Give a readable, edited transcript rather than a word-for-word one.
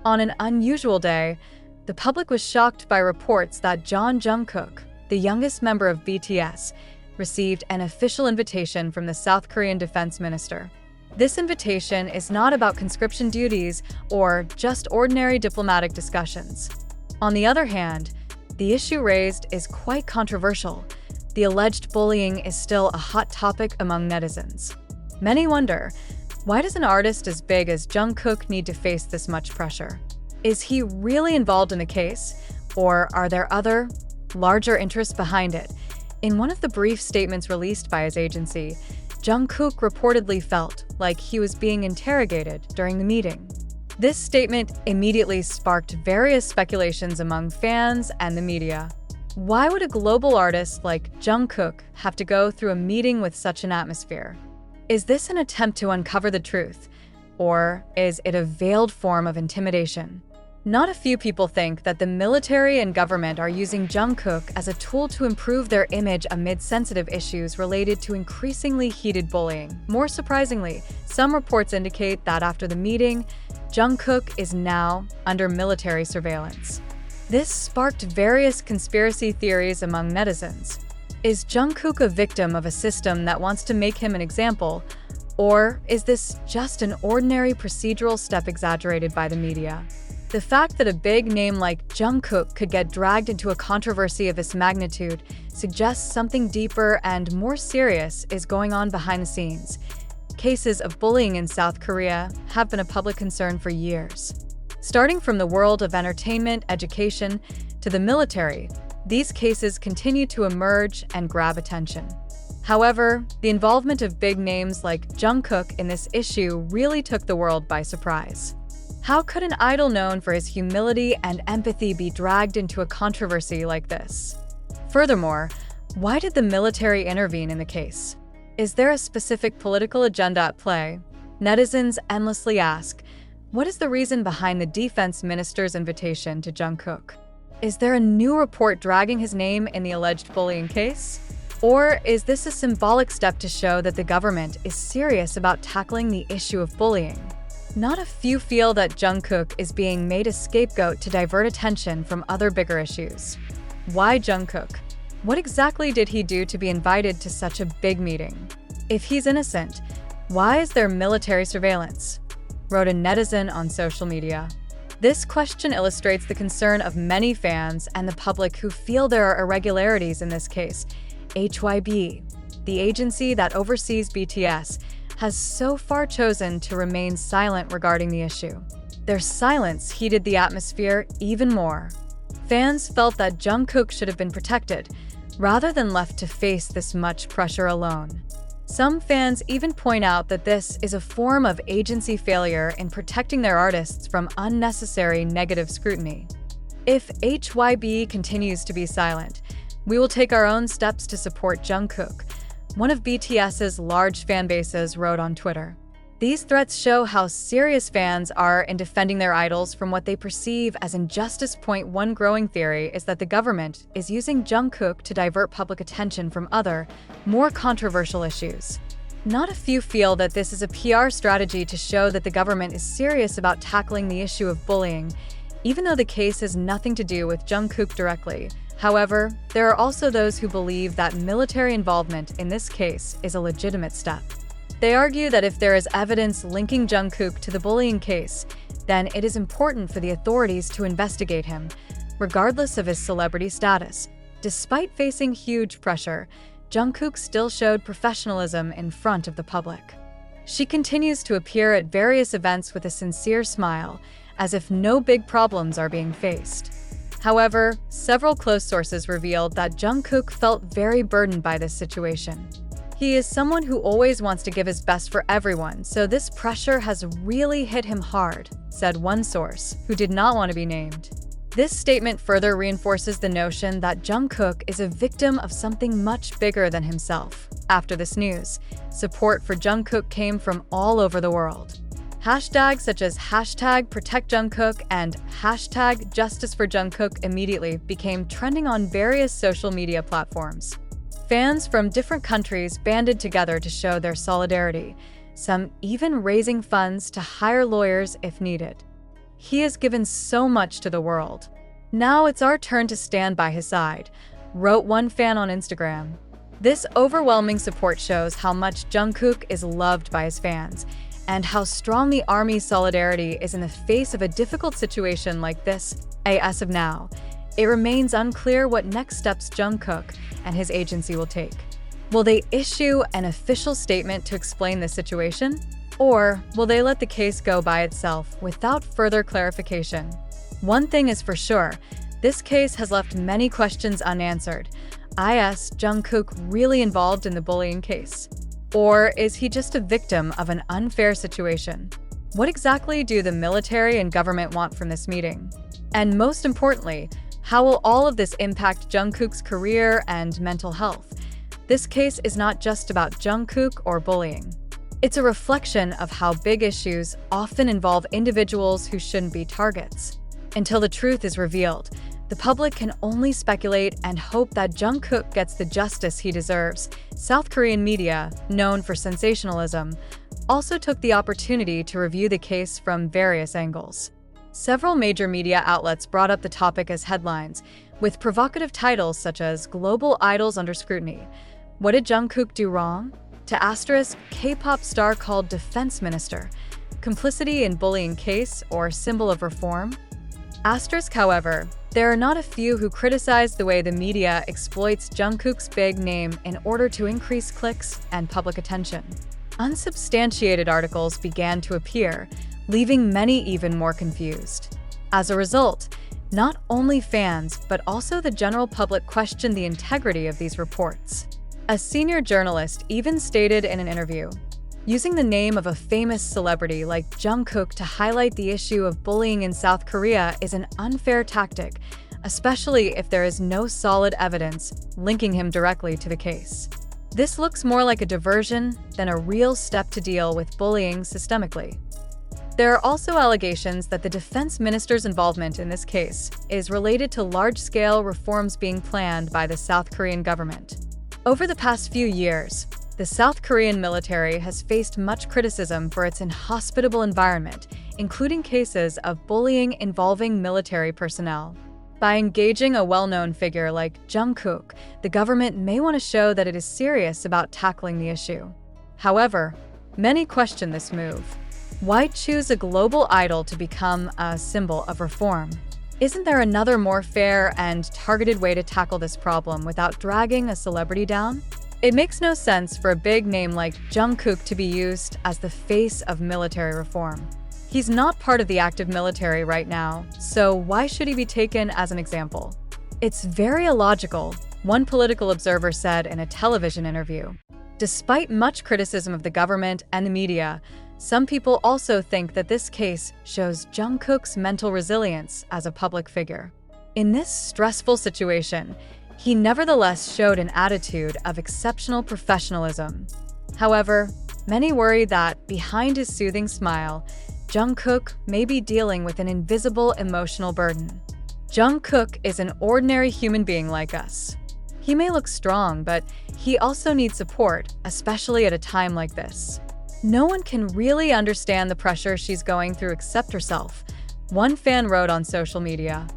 On an unusual day, the public was shocked by reports that Jungkook, the youngest member of BTS, received an official invitation from the South Korean defense minister. This invitation is not about conscription duties or just ordinary diplomatic discussions. On the other hand, the issue raised is quite controversial. The alleged bullying is still a hot topic among netizens. Many wonder, why does an artist as big as Jungkook need to face this much pressure? Is he really involved in the case, or are there other, larger interests behind it? In one of the brief statements released by his agency, Jungkook reportedly felt like he was being interrogated during the meeting. This statement immediately sparked various speculations among fans and the media. Why would a global artist like Jungkook have to go through a meeting with such an atmosphere? Is this an attempt to uncover the truth, or is it a veiled form of intimidation? Not a few people think that the military and government are using Jungkook as a tool to improve their image amid sensitive issues related to increasingly heated bullying. More surprisingly, some reports indicate that after the meeting, Jungkook is now under military surveillance. This sparked various conspiracy theories among netizens. Is Jungkook a victim of a system that wants to make him an example, or is this just an ordinary procedural step exaggerated by the media? The fact that a big name like Jungkook could get dragged into a controversy of this magnitude suggests something deeper and more serious is going on behind the scenes. Cases of bullying in South Korea have been a public concern for years. Starting from the world of entertainment, education, to the military, these cases continue to emerge and grab attention. However, the involvement of big names like Jungkook in this issue really took the world by surprise. How could an idol known for his humility and empathy be dragged into a controversy like this? Furthermore, why did the military intervene in the case? Is there a specific political agenda at play? Netizens endlessly ask, what is the reason behind the defense minister's invitation to Jungkook? Is there a new report dragging his name in the alleged bullying case? Or is this a symbolic step to show that the government is serious about tackling the issue of bullying? Not a few feel that Jungkook is being made a scapegoat to divert attention from other bigger issues. Why Jungkook? What exactly did he do to be invited to such a big meeting? If he's innocent, why is there military surveillance? Wrote a netizen on social media. This question illustrates the concern of many fans and the public who feel there are irregularities in this case. HYB, the agency that oversees BTS, has so far chosen to remain silent regarding the issue. Their silence heated the atmosphere even more. Fans felt that Jungkook should have been protected, rather than left to face this much pressure alone. Some fans even point out that this is a form of agency failure in protecting their artists from unnecessary negative scrutiny. If HYB continues to be silent, we will take our own steps to support Jungkook, one of BTS's large fan bases wrote on Twitter. These threats show how serious fans are in defending their idols from what they perceive as injustice. One growing theory is that the government is using Jungkook to divert public attention from other, more controversial issues. Not a few feel that this is a PR strategy to show that the government is serious about tackling the issue of bullying, even though the case has nothing to do with Jungkook directly. However, there are also those who believe that military involvement in this case is a legitimate step. They argue that if there is evidence linking Jungkook to the bullying case, then it is important for the authorities to investigate him, regardless of his celebrity status. Despite facing huge pressure, Jungkook still showed professionalism in front of the public. She continues to appear at various events with a sincere smile, as if no big problems are being faced. However, several close sources revealed that Jungkook felt very burdened by this situation. He is someone who always wants to give his best for everyone, so this pressure has really hit him hard, said one source, who did not want to be named. This statement further reinforces the notion that Jungkook is a victim of something much bigger than himself. After this news, support for Jungkook came from all over the world. Hashtags such as #ProtectJungkook and #JusticeForJungkook immediately became trending on various social media platforms. Fans from different countries banded together to show their solidarity, some even raising funds to hire lawyers if needed. He has given so much to the world. Now it's our turn to stand by his side, wrote one fan on Instagram. This overwhelming support shows how much Jungkook is loved by his fans, and how strong the ARMY's solidarity is in the face of a difficult situation like this. As of now, it remains unclear what next steps Jungkook and his agency will take. Will they issue an official statement to explain the situation? Or will they let the case go by itself without further clarification? One thing is for sure, this case has left many questions unanswered. Is Jungkook really involved in the bullying case? Or is he just a victim of an unfair situation? What exactly do the military and government want from this meeting? And most importantly, how will all of this impact Jungkook's career and mental health? This case is not just about Jungkook or bullying. It's a reflection of how big issues often involve individuals who shouldn't be targets. Until the truth is revealed, the public can only speculate and hope that Jungkook gets the justice he deserves. South Korean media, known for sensationalism, also took the opportunity to review the case from various angles. Several major media outlets brought up the topic as headlines, with provocative titles such as "Global Idols Under Scrutiny," "What did Jungkook do wrong?" to asterisk "K-pop star called defense minister," "Complicity in bullying case or symbol of reform?" Asterisk, however, there are not a few who criticize the way the media exploits Jungkook's big name in order to increase clicks and public attention. Unsubstantiated articles began to appear, leaving many even more confused. As a result, not only fans but also the general public questioned the integrity of these reports. A senior journalist even stated in an interview, "Using the name of a famous celebrity like Jungkook to highlight the issue of bullying in South Korea is an unfair tactic, especially if there is no solid evidence linking him directly to the case. This looks more like a diversion than a real step to deal with bullying systemically." There are also allegations that the defense minister's involvement in this case is related to large-scale reforms being planned by the South Korean government. Over the past few years, the South Korean military has faced much criticism for its inhospitable environment, including cases of bullying involving military personnel. By engaging a well-known figure like Jungkook, the government may want to show that it is serious about tackling the issue. However, many question this move. Why choose a global idol to become a symbol of reform? Isn't there another more fair and targeted way to tackle this problem without dragging a celebrity down? It makes no sense for a big name like Jungkook to be used as the face of military reform. He's not part of the active military right now, so why should he be taken as an example? It's very illogical, one political observer said in a television interview. Despite much criticism of the government and the media, some people also think that this case shows Jungkook's mental resilience as a public figure. In this stressful situation, he nevertheless showed an attitude of exceptional professionalism. However, many worry that behind his soothing smile, Jungkook may be dealing with an invisible emotional burden. Jungkook is an ordinary human being like us. He may look strong, but he also needs support, especially at a time like this. No one can really understand the pressure she's going through except herself, one fan wrote on social media.